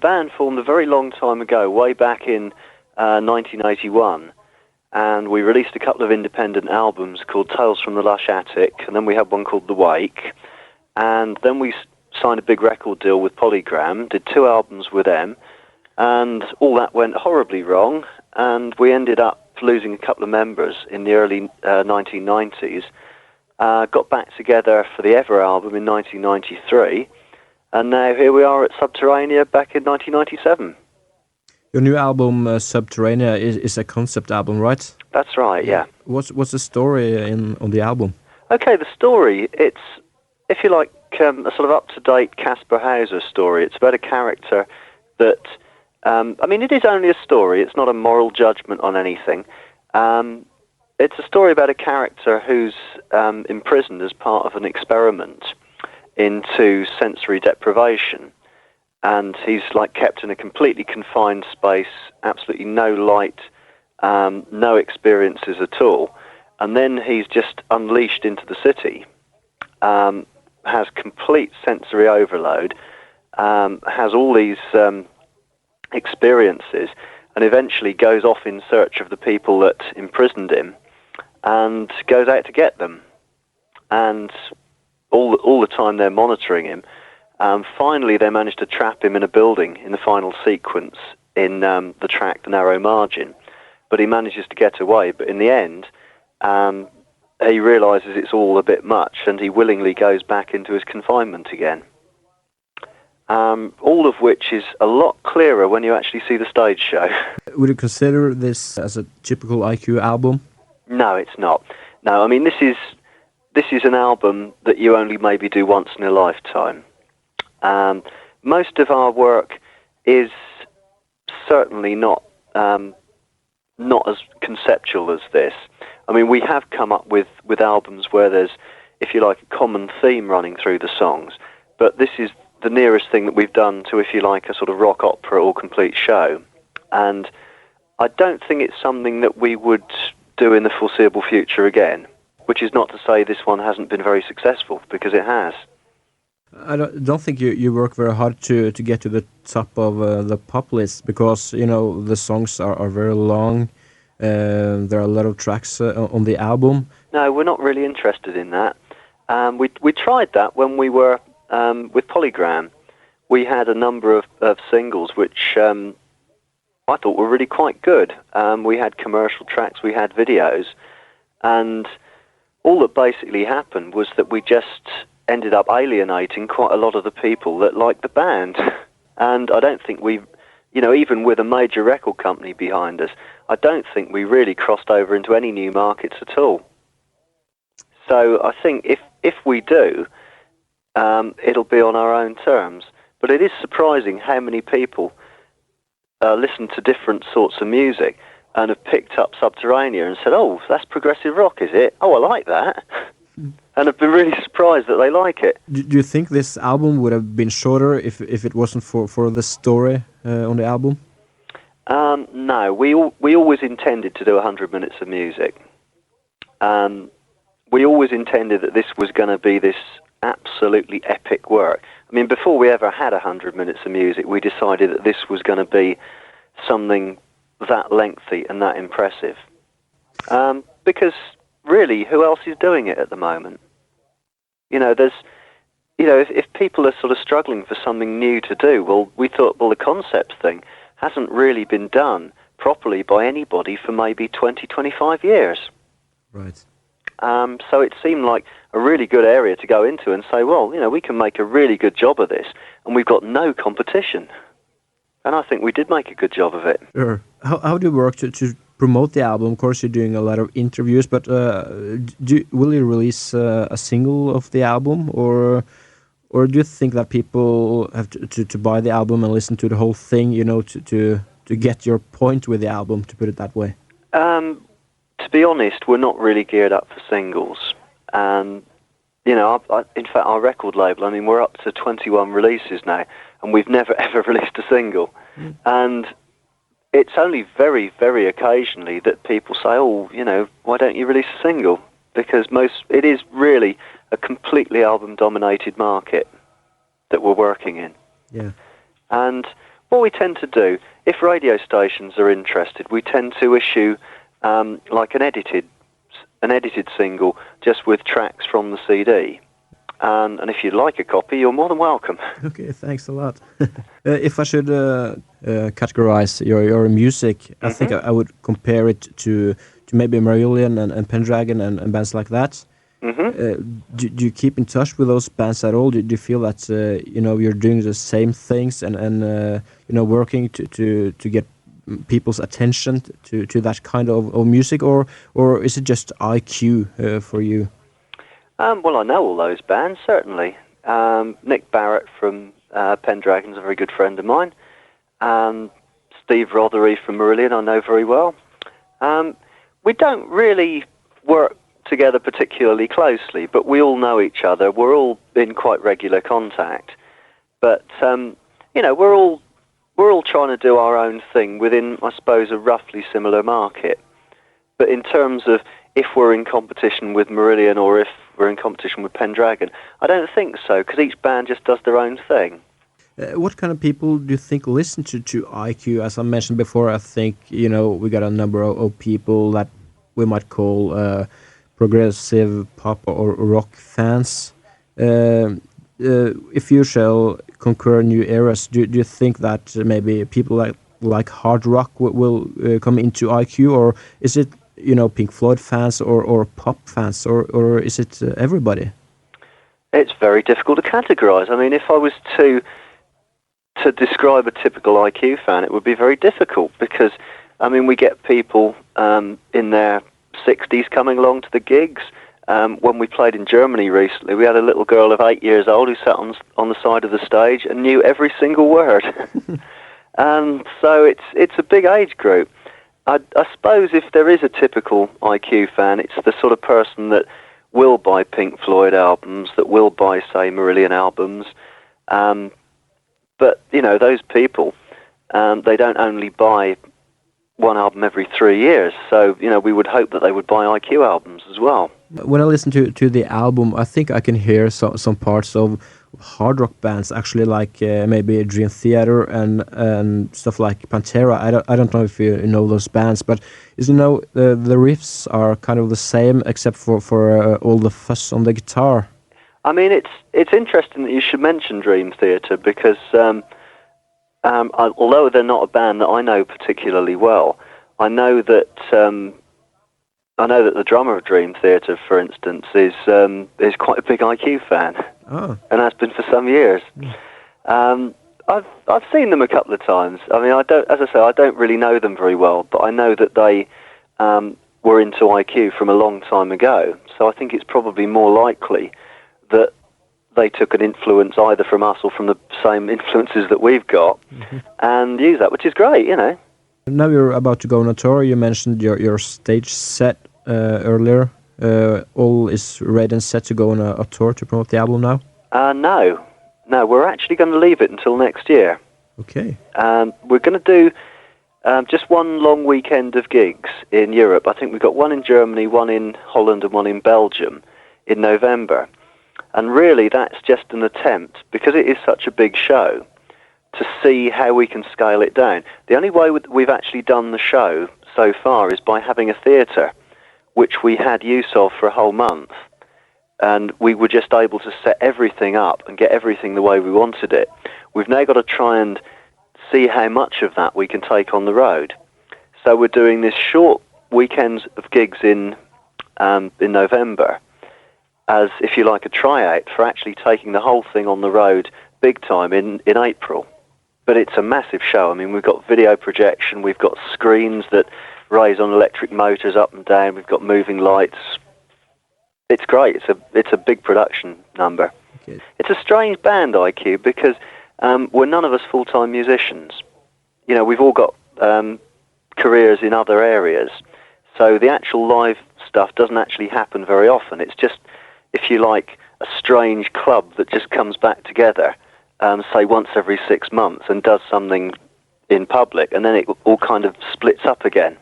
band formed a very long time ago, way back in 1981, and we released a couple of independent albums called Tales from the Lush Attic, and then we had one called The Wake, and then we signed a big record deal with Polygram, did 2 albums with them, and all that went horribly wrong, and we ended up losing a couple of members in the early 1990s, got back together for the Ever album in 1993, and now here we are at Subterranea back in 1997. Your new album, Subterranea, is a concept album, right? That's right, yeah. What's the story on the album? Okay, the story, it's, if you like, a sort of up-to-date Caspar Hauser story. It's about a character that, I mean, it is only a story. It's not a moral judgment on anything. It's a story about a character who's imprisoned as part of an experiment into sensory deprivation. And he's like kept in a completely confined space, absolutely no light, no experiences at all. And then he's just unleashed into the city, has complete sensory overload, has all these experiences, and eventually goes off in search of the people that imprisoned him and goes out to get them. And all the time they're monitoring him. Finally, they manage to trap him in a building in the final sequence in the track The Narrow Margin. But he manages to get away. But in the end, he realises it's all a bit much, and he willingly goes back into his confinement again. All of which is a lot clearer when you actually see the stage show. Would you consider this as a typical IQ album? No, it's not. No, I mean, this is an album that you only maybe do once in a lifetime. Most of our work is certainly not as conceptual as this. I mean, we have come up with albums where there's, if you like, a common theme running through the songs, but this is the nearest thing that we've done to, if you like, a sort of rock opera or complete show. And I don't think it's something that we would do in the foreseeable future again, which is not to say this one hasn't been very successful, because it has. I don't think you work very hard to get to the top of the pop list, because, you know, the songs are very long. There are a lot of tracks on the album. No, we're not really interested in that. We tried that when we were with Polygram. We had a number of singles which I thought were really quite good. We had commercial tracks, we had videos, and all that basically happened was that we just ended up alienating quite a lot of the people that liked the band. And I don't think we, you know, even with a major record company behind us, I don't think we really crossed over into any new markets at all. So I think if we do, it'll be on our own terms. But it is surprising how many people listen to different sorts of music and have picked up Subterranea and said, "Oh, that's progressive rock, is it? Oh, I like that." And have been really surprised that they like it. Do you think this album would have been shorter if it wasn't for the story on the album? No, we always intended to do 100 minutes of music. We always intended that this was going to be this absolutely epic work. I mean, before we ever had 100 minutes of music, we decided that this was going to be something that lengthy and that impressive. Because really, who else is doing it at the moment? You know, if people are sort of struggling for something new to do, well, we thought, well, the concept thing hasn't really been done properly by anybody for maybe 20, 25 years. Right. So it seemed like a really good area to go into and say, well, you know, we can make a really good job of this, and we've got no competition. And I think we did make a good job of it. Sure. How do you work to promote the album? Of course, you're doing a lot of interviews, but will you release a single of the album, or do you think that people have to buy the album and listen to the whole thing, you know, to get your point with the album, to put it that way? To be honest, we're not really geared up for singles. You know, in fact, our record label, I mean, we're up to 21 releases now, and we've never, ever released a single. And it's only very, very occasionally that people say, oh, you know, why don't you release a single? Because it is really a completely album-dominated market that we're working in. Yeah. And what we tend to do, if radio stations are interested, we tend to issue like an edited single just with tracks from the CD. And if you'd like a copy, you're more than welcome. Okay, thanks a lot. If I should categorize your music, I think I would compare it to maybe Marillion and Pendragon and bands like that. Do you keep in touch with those bands at all? Do you feel that you're doing the same things and working to get people's attention to that kind of music, or is it just IQ for you? Well, I know all those bands, certainly. Nick Barrett from Pendragon's a very good friend of mine. Steve Rothery from Marillion I know very well. We don't really work together particularly closely, but we all know each other. We're all in quite regular contact. But, we're all trying to do our own thing within, I suppose, a roughly similar market. But in terms of if we're in competition with Marillion or if we're in competition with Pendragon, I don't think so, because each band just does their own thing. What kind of people do you think listen to IQ? As I mentioned before, I think, we got a number of people that we might call progressive pop or rock fans. If you shall conquer new eras, do you think that maybe people like hard rock will come into IQ, or is it Pink Floyd fans or pop fans, or is it everybody? It's very difficult to categorize. I mean, if I was to describe a typical IQ fan, it would be very difficult because, I mean, we get people in their 60s coming along to the gigs. When we played in Germany recently, we had a little girl of 8 years old who sat on the side of the stage and knew every single word. And so it's a big age group. I suppose if there is a typical IQ fan, it's the sort of person that will buy Pink Floyd albums, that will buy, say, Marillion albums. But, those people, they don't only buy one album every 3 years. So, we would hope that they would buy IQ albums as well. When I listen to the album, I think I can hear some parts of hard rock bands, actually, like maybe Dream Theater and stuff like Pantera. I don't know if you know those bands, but the riffs are kind of the same except for all the fuss on the guitar. I mean, it's interesting that you should mention Dream Theater because although they're not a band that I know particularly well, I know that the drummer of Dream Theater, for instance, is quite a big IQ fan, and has been for some years. I've seen them a couple of times. I mean, I don't really know them very well, but I know that they were into IQ from a long time ago. So I think it's probably more likely that they took an influence either from us or from the same influences that we've got, and use that, which is great, Now you're about to go on a tour. You mentioned your stage set earlier. All is ready and set to go on a tour to promote the album now? No, we're actually going to leave it until next year. Okay. We're going to do just one long weekend of gigs in Europe. I think we've got one in Germany, one in Holland and one in Belgium in November. And really that's just an attempt, because it is such a big show, to see how we can scale it down. The only way we've actually done the show so far is by having a theatre, which we had use of for a whole month. And we were just able to set everything up and get everything the way we wanted it. We've now got to try and see how much of that we can take on the road. So we're doing this short weekends of gigs in November as, if you like, a tryout for actually taking the whole thing on the road big time in April. But it's a massive show. I mean, we've got video projection, we've got screens that raise on electric motors up and down, we've got moving lights. It's great. It's a big production number. Okay. It's a strange band, IQ, because we're none of us full-time musicians. We've all got careers in other areas. So the actual live stuff doesn't actually happen very often. It's just, if you like, a strange club that just comes back together, say once every 6 months, and does something in public, and then it all kind of splits up again.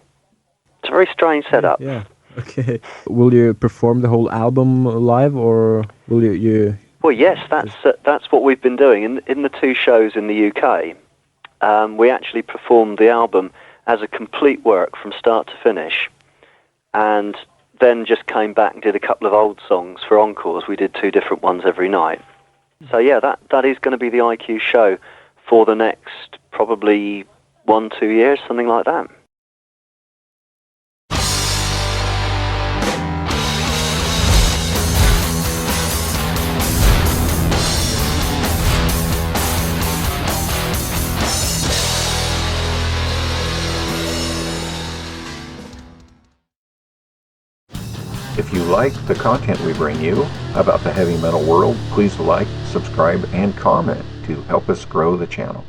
It's a very strange setup. Yeah. Okay. Will you perform the whole album live, or will you? Well, yes, that's what we've been doing in the 2 shows in the UK. we actually performed the album as a complete work from start to finish, and then just came back and did a couple of old songs for encores. We did 2 different ones every night. So yeah, that is going to be the IQ show for the next probably 1-2 years, something like that. If you like the content we bring you about the heavy metal world, please like, subscribe, and comment to help us grow the channel.